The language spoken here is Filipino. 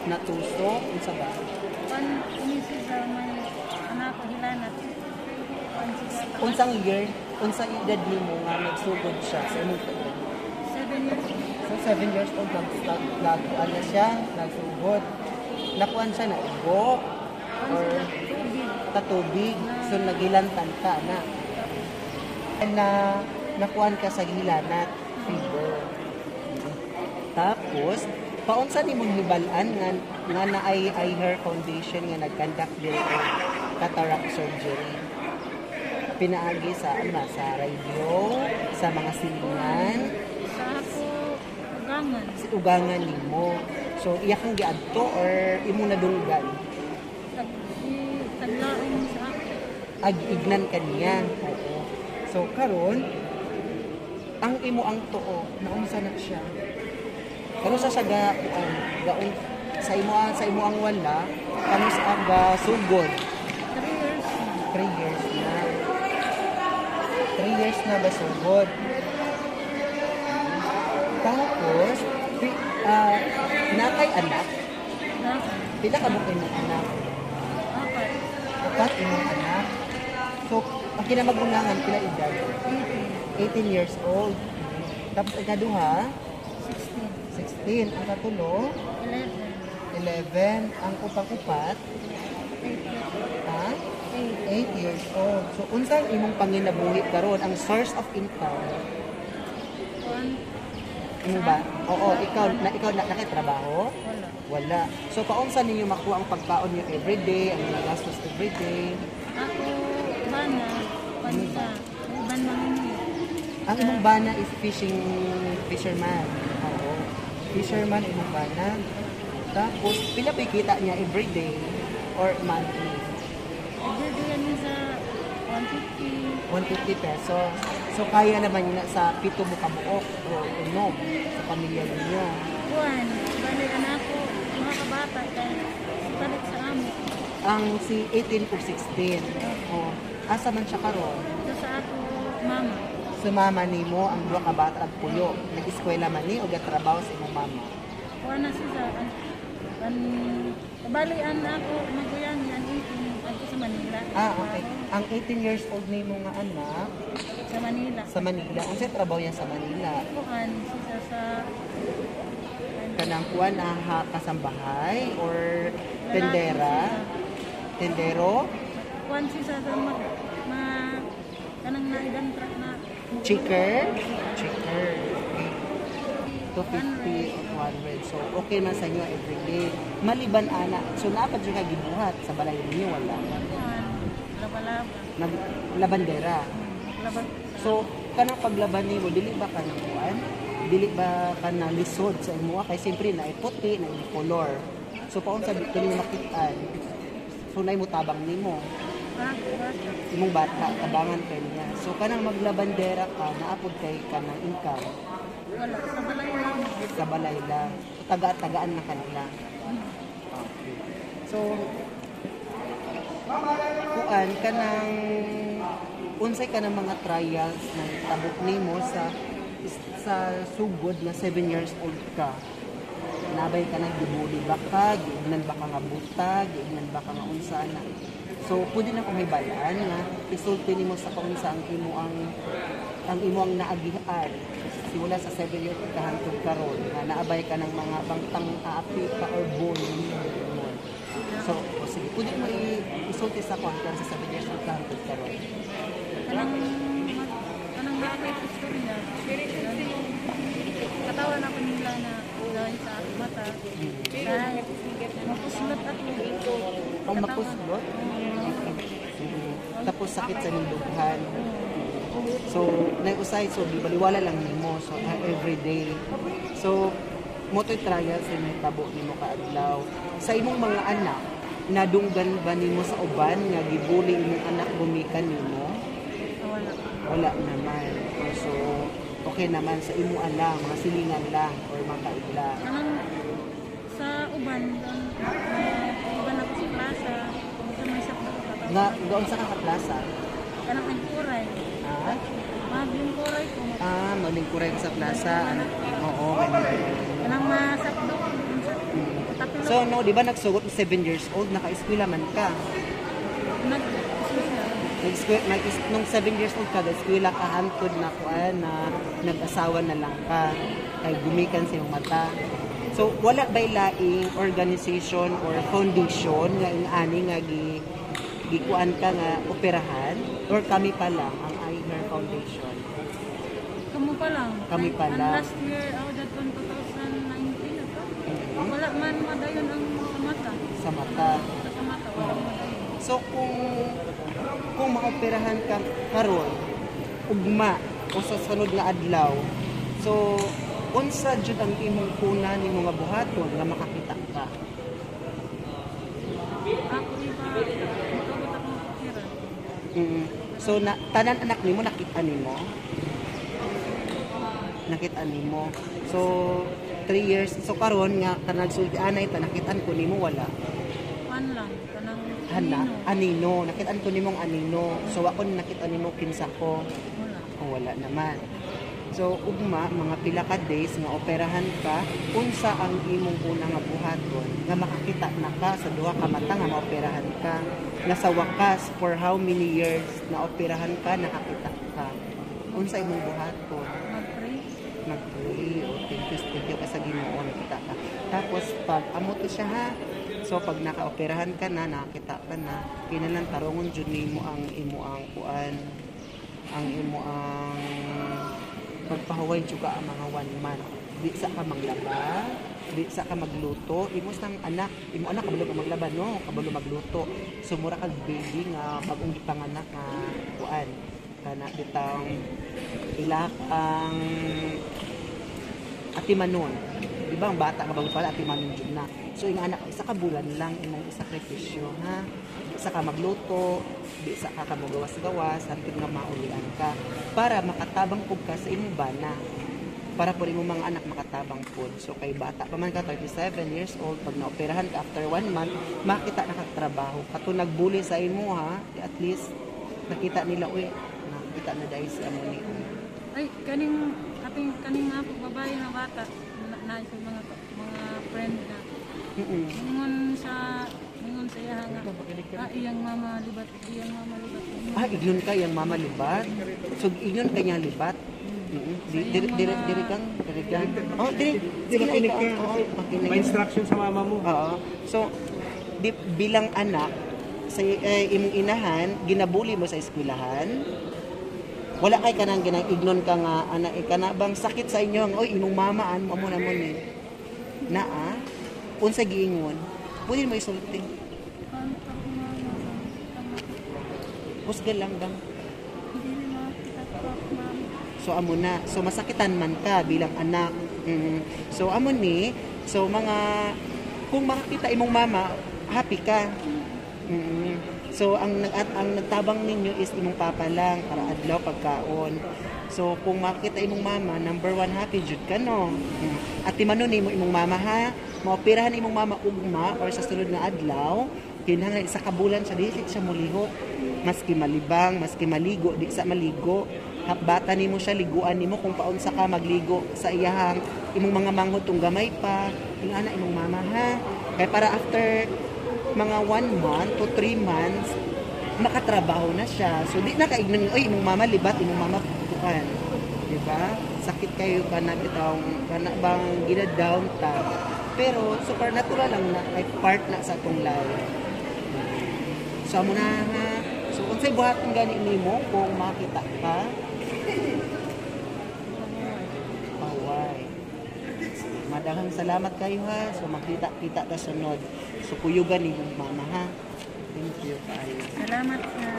Natusok, unsa ba? Kan ini sila may anak ko hilanat. Unsang year, unsang edad nimo nga nagsugod siya sa imong tuod? 7 years. So 7 years old nagkuan na siya, nagsugod. Nakuan siya na ubo or tatubig. So nagilantan ka na. Na nakuan ka sa gilanat, fever. Tapos paunsa nimong hibalan nga na eye hair foundation nga nag-conduct diri og cataract surgery. Pinaagi sa sa radio, sa mga silingan, Sa ako ugangan. si ugangan nimo. So iya kang giadto or imo nadunggan? Taglaong sa ako. Ag-ignan kaniya. Oo. So karon ang imo ang tuo, naunsa na siya? Karon sa saga gaon sa imo ang wala, kamo sa aga sugod. 3 years. 3 years na. 3 years na ba sugod? Tapos, nakay anak. Dapat. Pila ka mo imong anak? Apat. Apat imong anak. So, ang kinamagulangan, pila edad? 18 years old. Tapos, ikaduha? 16. 16. Ang katulo? 11. 11. Ang upang-upat? 8 years. Ha? 8. 8 years old. So, unsang imong panginabuhi karon ang source of income? 1. Imo ba? Oo, ikaw nakitrabaho? Wala. Wala. So, paunsa ninyo makuha ang pagkaon niyo everyday, ang mga gastos everyday? Ako, bana, pansa, uban mangingi. Ang imong bana is fisherman. Oo. Fisherman imong bana. Tapos, pila pa kita niya everyday or monthly? Everyday yan sa 150. 150 pesos. So, kaya naman yun na sa 7 mo kabuok o unom sa pamilya ninyo. Buwan, bali anak ko, mga kabata, kaya balik sa amo. Ang si 18 o 16. O, asa man siya karon? Ito sa ako, mama. Sa mama nimo ang duha ka bata at puyo. Nag-eskwela man ni o gatrabaho sa imong mama. Kuha na siya, balian ako, maguyang yan, ako sa Manila. Okay. Ang 18 years old nimo nga anak Sa Manila. sa Manila. Unsa trabaho niya sa Manila? Kuhan, siya sa, Kanang kuan kasambahay or tendera? Tendero? Kuhan siya sa kanang naidan truck na. Chicker? Chicker. Okay. 250 or 200. So, okay man sa inyo everyday. Maliban ana. So, naapad siya gibuhat sa balay ninyo, wala. Kuhan, laba-laba. Labandera. Laba. So, kanang paglaban nimo dili ba ka nang kuan? Dili ba ka na lisod sa imo? Kay siyempre na puti, na color. So, paon sa dili makitaan. So, nay mo tabang nimo. Imong bata, tabangan kay niya. So, kanang maglabandera ka, naapod kay kanang income. Wala, sa balay lang. Sa balay lang. So, tagaan na kanila. Okay. So, kuan kanang unsay ka ng mga trials na tabok nimo sa sugod na 7 years old ka. Nabay ka nang gibuli ba ka, giignan ba ka nga butag, giignan ba ka nga unsa na. So, pwede na kung hibalaan nga isulti nimo sa kaunsa ang imo ang naagihan. Simula sa 7 years old ka hangtod karon nga naabay ka ng mga bangtang aapi ka or bone. So, sige, pwede mo isulti sa kwantan sa 7 years old ka hangtod karon. Kanang bagay ko istorya. Katawan ako nila na dahil sa aking mata. Dahil mapuslot ako. Ang mapuslot? Tapos sakit sa nindughan. So, nausay, so baliwala lang nimo. So, everyday. So, motoy trials sa may tabo nimo kaadlaw. Sa imong mga anak, nadunggan ba nimo sa uban nga gibuli imong anak gumikan nimo? Wala naman. So, okay naman sa imo lang, mga silingan lang or mga kaigla. Kanang sa uban, uban ako sa plaza. Kung may sakit ako katawan. Gaon sa kakaplasa? Kanang nagkuray. Ah? Maglingkuray ko. Malingkuray sa plaza. Oo, ganyan. Kanang masakdo. So, So no, di ba nagsugot mo 7 years old, naka-eskwela man ka. Nung 7 years old ka, eskwela ka hantod na kuan na nag-asawa na lang ka. Kay gumikan sa iyong mata. So wala ba laing organization or foundation nga ani nga gikuan ka nga operahan or kami pa lang ang Eye Hair Foundation? Kami pa lang. Last year, that 2019 na to. Wala man madayon ang sa mata. Sa mata. Sa mata, wala madayon. So kung maoperahan ka karon ugma o sa sunod nga adlaw, so unsa jud ang imong kuna nimo nga buhaton nga makakita ka? Ako iba, magkabot akong pira. So tanan anak nimo nakita nimo? Nakita nimo. So 3 years. So karon nga kanang sulti anay ta nakitaan ko nimo wala. Pan lang, kanang anino. Nakitaan ko nimong anino. So ako nakita nimo kinsa ko. wala. Wala naman. So ugma mga pila ka days nga operahan ka, unsa ang imong una nga buhaton nga makakita na ka sa duha ka mata nga maoperahan ka. Nga sa wakas for how many years na operahan ka nakakita ka. Unsa imong buhaton? Mag-pray. Mag-pray. Thank you ka sa Ginoo nakita ka. Tapos pag amo to siya ha. So pag naka-operahan ka na, nakita ka na, kinalang tarungon jud nimo ang imo ang kuan, ang imo ang pagpahuway juga ang mga 1 month. Di sa ka maglaba, di sa ka magluto, imo sang anak, imo anak kabalo ka maglaba no, kabalo magluto. So mura kag baby nga bagong gipanganak nga kuan kana bitang ilakang atimanon. Di ba ang bata kabalo pala atimanon jud na. So yung anak isa ka bulan lang imong isakripisyo ha. Di sa ka magluto, di sa ka magawas-gawas hangtod nga maulian ka para makatabang pud ka sa imong bana. Para po rin mga anak makatabang po. So kay bata pa man ka 37 years old, pag naoperahan ka after 1 month, makita na kagtrabaho. Kato nagbuli sa imo ha, at least nakita nila uy, nakita na dahil si amo ni. Ay, kaning nga po, babae na bata, na sa mga friend na. Ningon sa iya nga, iyang mama libat. Ignon ka yung mama libat? So ignon ka niya libat? Diri kang. Oh, diri ka. May instruction sa mama mo. Oo. So bilang anak sa imong inahan, ginabuli mo sa eskwelahan. Wala kay kanang ignon ka nga anak kana bang sakit sa inyo ang oy imong mama mo na mo ni. Naa unsa giingon? Pwede mo isulti. Husga lang bang? So amo na. So masakitan man ka bilang anak. So amo ni, so mga kung makakita imong mama, happy ka. So ang nagtabang ninyo is imong papa lang para adlaw pagkaon. So kung makita imong mama, number 1 happy jud ka no. At timanon nimo imong mama ha, maoperahan imong mama ugma or sa sunod nga adlaw, kinahanglan isa ka bulan siya dili siya molihok. Maski malibang, maski maligo, di sa maligo. Bata nimo siya liguan nimo kung paunsa ka magligo sa iyahang imong mga manghod tong gamay pa. Ingana imong mama ha. Kay para after mga 1 month to 3 months makatrabaho na siya. So di na kaignon oy imong mama libat, imong mama kuan. Di ba? Sakit kayo kana bitaw kana bang gina-down ta. Pero supernatural lang na ay part na sa atong life. So amo na ha. So unsay buhaton gani nimo kung makita ka? Paway. Madaghang salamat kayo ha. So makita-kita ta sunod. So kuyugan ni mama ha. Thank you kayo. Salamat sa